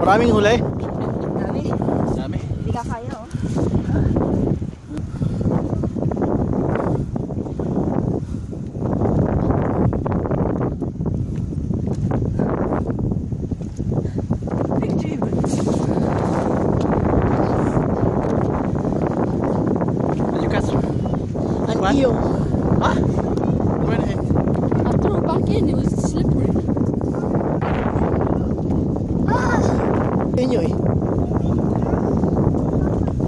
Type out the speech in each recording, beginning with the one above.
Maraming huli. Dami. Dami. Hindi ka kaya oh. Eel. Huh? Where the heck? I threw it back in, it was slippery. Inyo eh.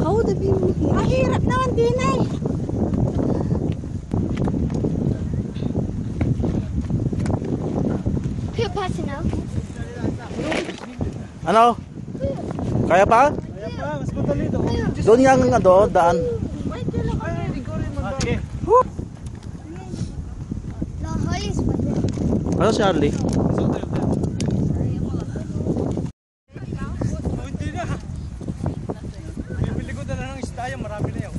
How would it be moving? Mahirap naman din eh. Kaya pa sinaw? Ano? Kaya pa? Kaya pa, mas madali daw. Doon nga ang daan. Sige. Lahalis pa din. Ano si Harley? Hindi na. Bibili ko na lang ng istaya, marami na yun.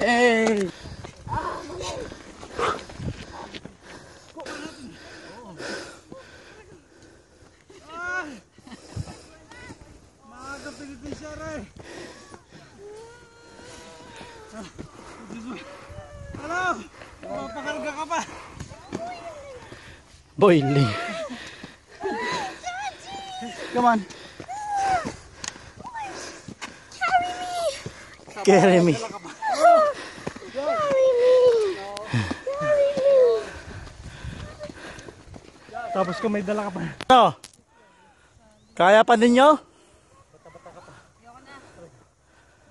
Hey! Maaga Philippine Share. Ano? Mapakarga ka pa. Boiling. Come on. Carry me. Tapos kung may dala ka pa. Ano? Kaya pa ninyo? Ayoko na.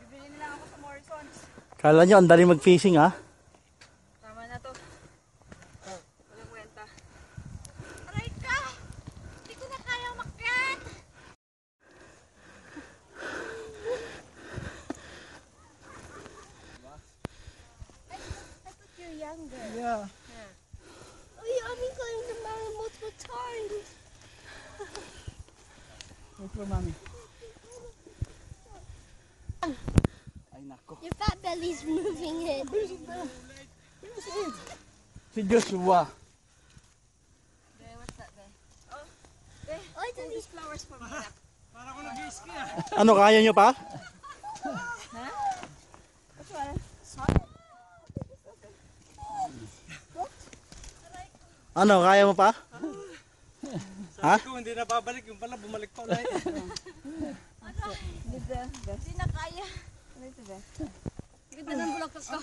Bibili na lang ako sa Morrisons. Kala nyo, ang dali mag-fishing ha? Tama na to. Walang kwenta. Aray ka! Hindi ko na kaya umakyat! I thought you're younger. Yeah. Oh, you only climbed the mountain multiple times. Wait for mommy. Ay nako. Your fat belly's moving it. Si Joshua. Be, what's that, Be? Oh, I did these Flowers for me. Para ko nag-ski ah. Ano, kaya nyo pa? Ha? What's that? Ano, kaya mo pa? Ha? Sabi ko hindi na babalik, yung pala bumalik pa ulit. Hindi na kaya. Ano ito, Be? Ganda ng bulaklak ko.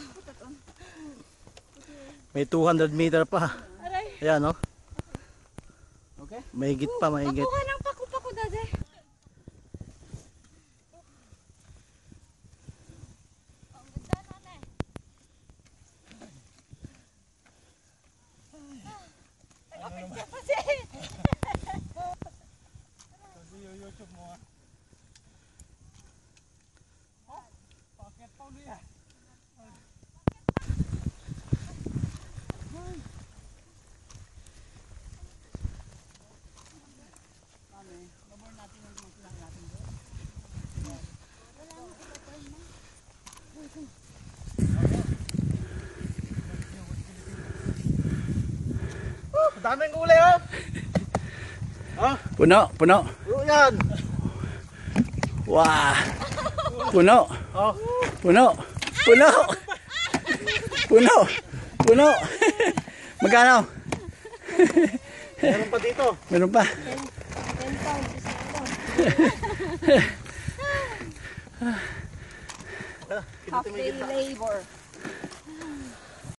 May 200 meter pa. Aray. Ayan no? Okay? Mahigit pa, mahigit. Pakuha ng paku-paku, Dade. Ang ganda na, ne. Ay, open siya kasi. Kasi yung YouTube mo ah. Oh, pakit pa ulit ah. Daming gulay oh. Oh, Puno, puno. puro yan. Wow. Puno. Oh, Puno. Puno. Puno. Puno. Magkano? meron pa dito. Meron pa. 10 pounds. Half day labor.